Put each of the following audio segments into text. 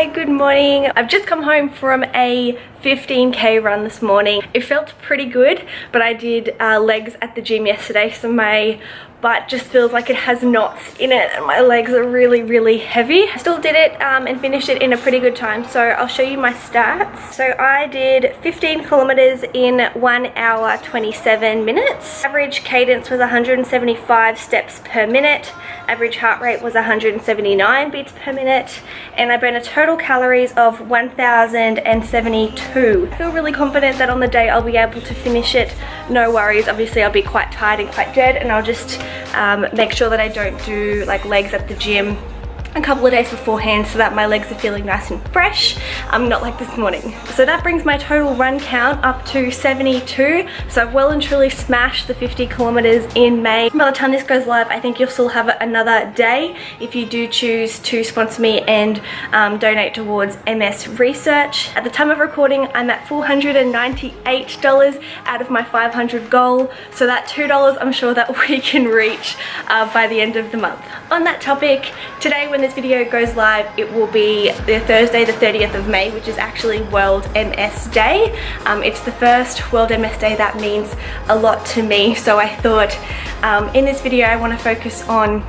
Hi, good morning. I've just come home from a 15k run this morning. It felt pretty good, but I did legs at the gym yesterday, so my butt just feels like it has knots in it and my legs are really heavy. I still did it and finished it in a pretty good time, so I'll show you my stats. So I did 15 kilometers in 1 hour 27 minutes. Average cadence was 175 steps per minute. Average heart rate was 179 beats per minute, and I burned a total calories of 1072. I feel really confident that on the day I'll be able to finish it, no worries. Obviously I'll be quite tired and quite dead, and I'll just make sure that I don't do like legs at the gym a couple of days beforehand so that my legs are feeling nice and fresh, not like this morning. So that brings my total run count up to 72. So I've well and truly smashed the 50 kilometers in May. By the time this goes live, I think you'll still have another day if you do choose to sponsor me and donate towards MS research. At the time of recording, I'm at $498 out of my 500 goal. So that $2 I'm sure that we can reach by the end of the month. On that topic, today when this video goes live, it will be the Thursday the 30th of May, which is actually World MS Day. It's the first World MS Day that means a lot to me, so I thought in this video I want to focus on,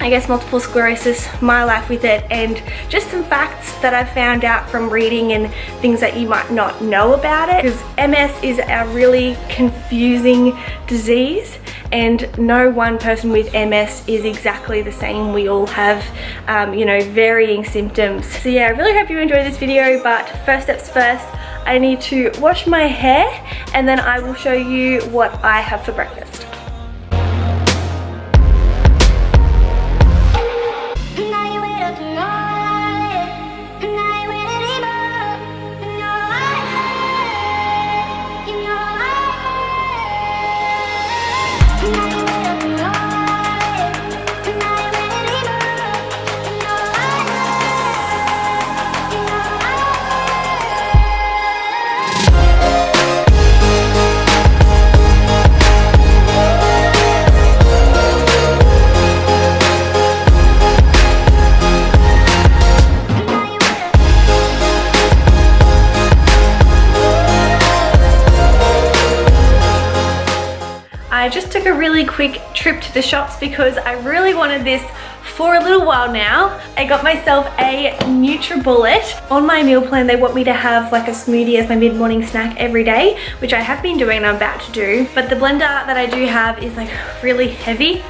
I guess, multiple sclerosis, my life with it, and just some facts that I've found out from reading and things that you might not know about it, because MS is a really confusing disease and no one person with MS is exactly the same. We all have, you know, varying symptoms. So yeah, I really hope you enjoyed this video, but first steps first, I need to wash my hair and then I will show you what I have for breakfast. I just took a really quick trip to the shops because I really wanted this for a little while now. I got myself a NutriBullet. On my meal plan, they want me to have like a smoothie as my mid-morning snack every day, which I have been doing and I'm about to do. But the blender that I do have is like really heavy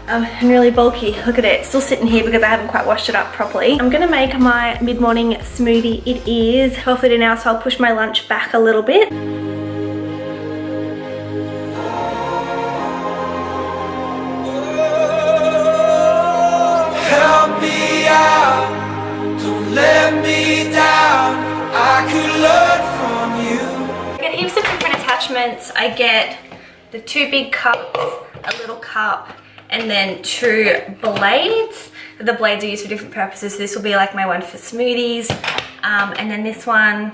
and really bulky. Look at it, it's still sitting here because I haven't quite washed it up properly. I'm gonna make my mid-morning smoothie. It is 12:30 now, so I'll push my lunch back a little bit. Don't let me down, I could learn from you. I get heaps of different attachments. I get the 2 big cups, a little cup, and then 2 blades. The blades are used for different purposes. So this will be like my one for smoothies. And then this one,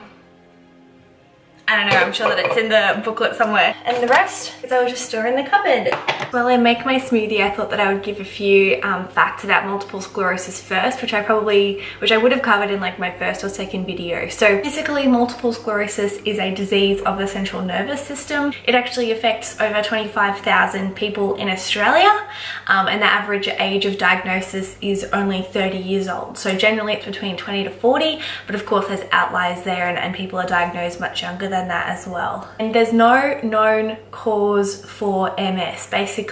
I don't know, I'm sure that it's in the booklet somewhere. And the rest is I'll just store in the cupboard. While I make my smoothie, I thought that I would give a few facts about multiple sclerosis first, which I would have covered in like my first or second video. So basically, multiple sclerosis is a disease of the central nervous system. It actually affects over 25,000 people in Australia, and the average age of diagnosis is only 30 years old. So generally it's between 20 to 40, but of course there's outliers there and people are diagnosed much younger than that as well. And there's no known cause for MS. Basically,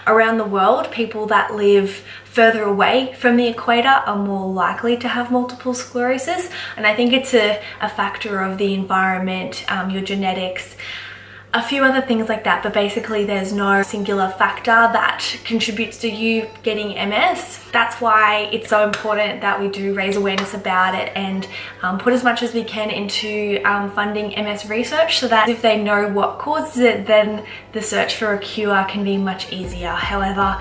around the world, people that live further away from the equator are more likely to have multiple sclerosis, and I think it's a factor of the environment, your genetics, a few other things like that, but basically there's no singular factor that contributes to you getting MS. That's why it's so important that we do raise awareness about it and put as much as we can into funding MS research, so that if they know what causes it, then the search for a cure can be much easier. However,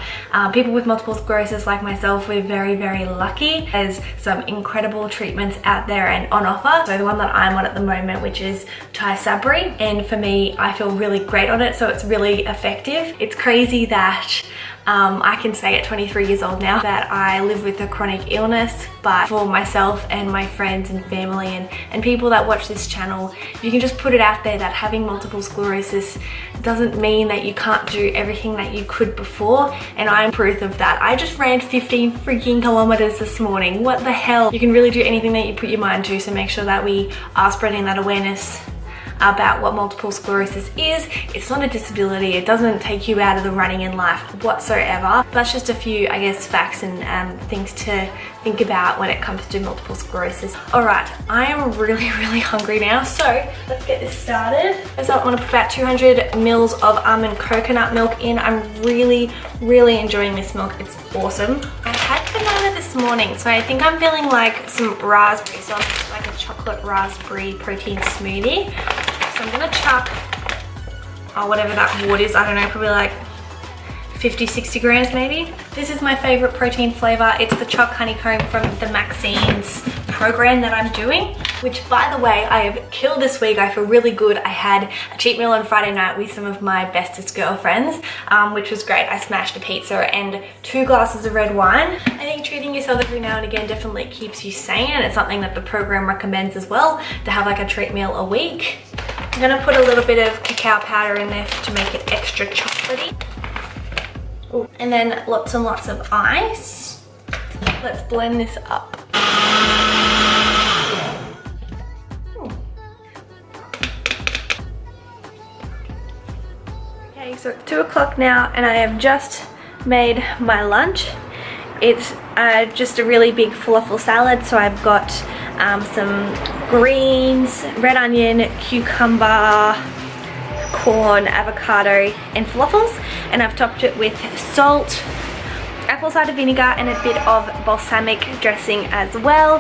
people with multiple sclerosis like myself, we're very lucky. There's some incredible treatments out there and on offer. So the one that I'm on at the moment, which is Zyra, and for me, I feel really great on it, so it's really effective. It's crazy that I can say at 23 years old now that I live with a chronic illness, but for myself and my friends and family and people that watch this channel, you can just put it out there that having multiple sclerosis doesn't mean that you can't do everything that you could before, and I'm proof of that. I just ran 15 freaking kilometers this morning. What the hell? You can really do anything that you put your mind to, so make sure that we are spreading that awareness about what multiple sclerosis is. It's not a disability. It doesn't take you out of the running in life whatsoever. That's just a few, I guess, facts and things to think about when it comes to multiple sclerosis. All right, I am really hungry now, so let's get this started. So I want to put about 200 mils of almond coconut milk in. I'm really enjoying this milk. It's awesome. I had banana this morning, so I think I'm feeling like some raspberry, so I'm like a chocolate raspberry protein smoothie. So I'm gonna chuck, whatever that wood is, I don't know, probably like 50-60 grams maybe. This is my favorite protein flavor. It's the choc honeycomb from the Maxine's program that I'm doing, which by the way, I have killed this week. I feel really good. I had a cheat meal on Friday night with some of my bestest girlfriends, which was great. I smashed a pizza and 2 glasses of red wine. I think treating yourself every now and again definitely keeps you sane, and it's something that the program recommends as well, to have like a treat meal a week. I'm gonna put a little bit of cacao powder in there to make it extra chocolatey. Ooh. And then lots and lots of ice. Let's blend this up. Okay, so it's 2 o'clock now and I have just made my lunch. It's just a really big falafel salad, so I've got some greens, red onion, cucumber, corn, avocado and falafels, and I've topped it with salt, apple cider vinegar and a bit of balsamic dressing as well.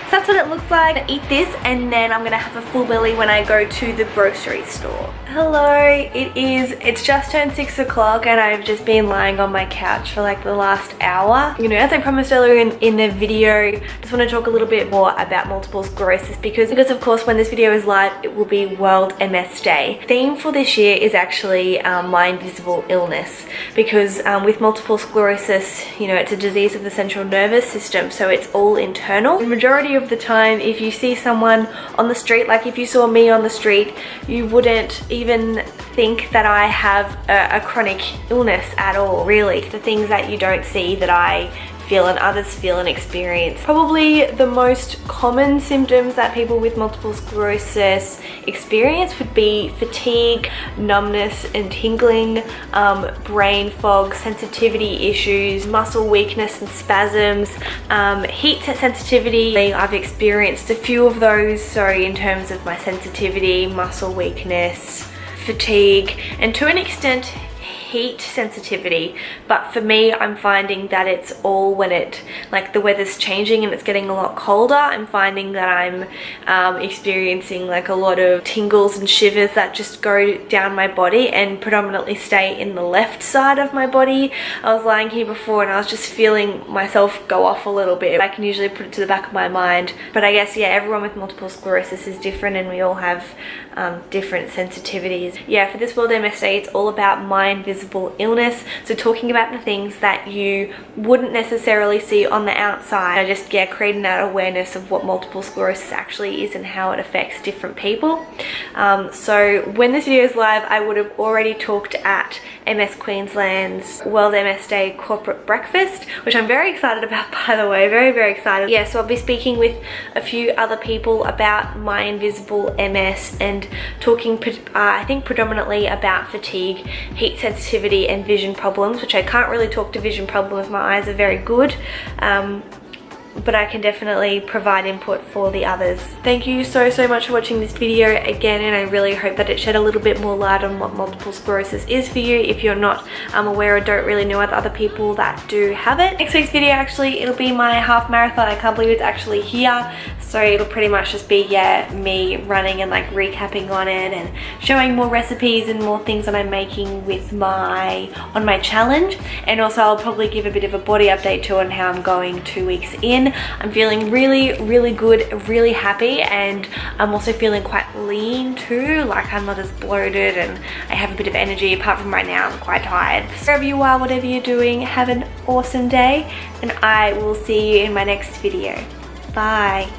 So that's what it looks like. I eat this and then I'm gonna have a full belly when I go to the grocery store. Hello, it's just turned 6 o'clock and I've just been lying on my couch for like the last hour. You know, as I promised earlier in the video, I just want to talk a little bit more about multiple sclerosis because of course when this video is live, it will be World MS Day. The theme for this year is actually my invisible illness, because with multiple sclerosis, you know, it's a disease of the central nervous system, so it's all internal. The majority of the time, if you see someone on the street, like if you saw me on the street, you wouldn't even think that I have a chronic illness at all, really. It's the things that you don't see that I feel and others feel and experience. Probably the most common symptoms that people with multiple sclerosis experience would be fatigue, numbness and tingling, brain fog, sensitivity issues, muscle weakness and spasms, heat sensitivity. I've experienced a few of those, so in terms of my sensitivity, muscle weakness, fatigue, and to an extent heat sensitivity. But for me, I'm finding that it's all when like the weather's changing and it's getting a lot colder. I'm finding that I'm experiencing like a lot of tingles and shivers that just go down my body and predominantly stay in the left side of my body. I was lying here before and I was just feeling myself go off a little bit. I can usually put it to the back of my mind, but I guess, yeah, everyone with multiple sclerosis is different and we all have different sensitivities. Yeah, for this World MS Day, it's all about my invisible illness, so talking about the things that you wouldn't necessarily see on the outside. I just, yeah, creating that awareness of what multiple sclerosis actually is and how it affects different people. So when this video is live, I would have already talked at MS Queensland's World MS Day corporate breakfast, which I'm very excited about, by the way, very excited. Yeah, so I'll be speaking with a few other people about my invisible MS and talking, I think, predominantly about fatigue, heat sensitivity and vision problems, which I can't really talk to vision problems. My eyes are very good. But I can definitely provide input for the others. Thank you so much for watching this video again, and I really hope that it shed a little bit more light on what multiple sclerosis is for you if you're not aware or don't really know other people that do have it. Next week's video, actually, it'll be my half marathon. I can't believe it's actually here. So it'll pretty much just be, yeah, me running and like recapping on it and showing more recipes and more things that I'm making with on my challenge. And also I'll probably give a bit of a body update too on how I'm going 2 weeks in. in. I'm feeling really good, really happy, and I'm also feeling quite lean too. Like I'm not as bloated and I have a bit of energy. Apart from right now, I'm quite tired. Wherever you are, whatever you're doing, have an awesome day, and I will see you in my next video. Bye.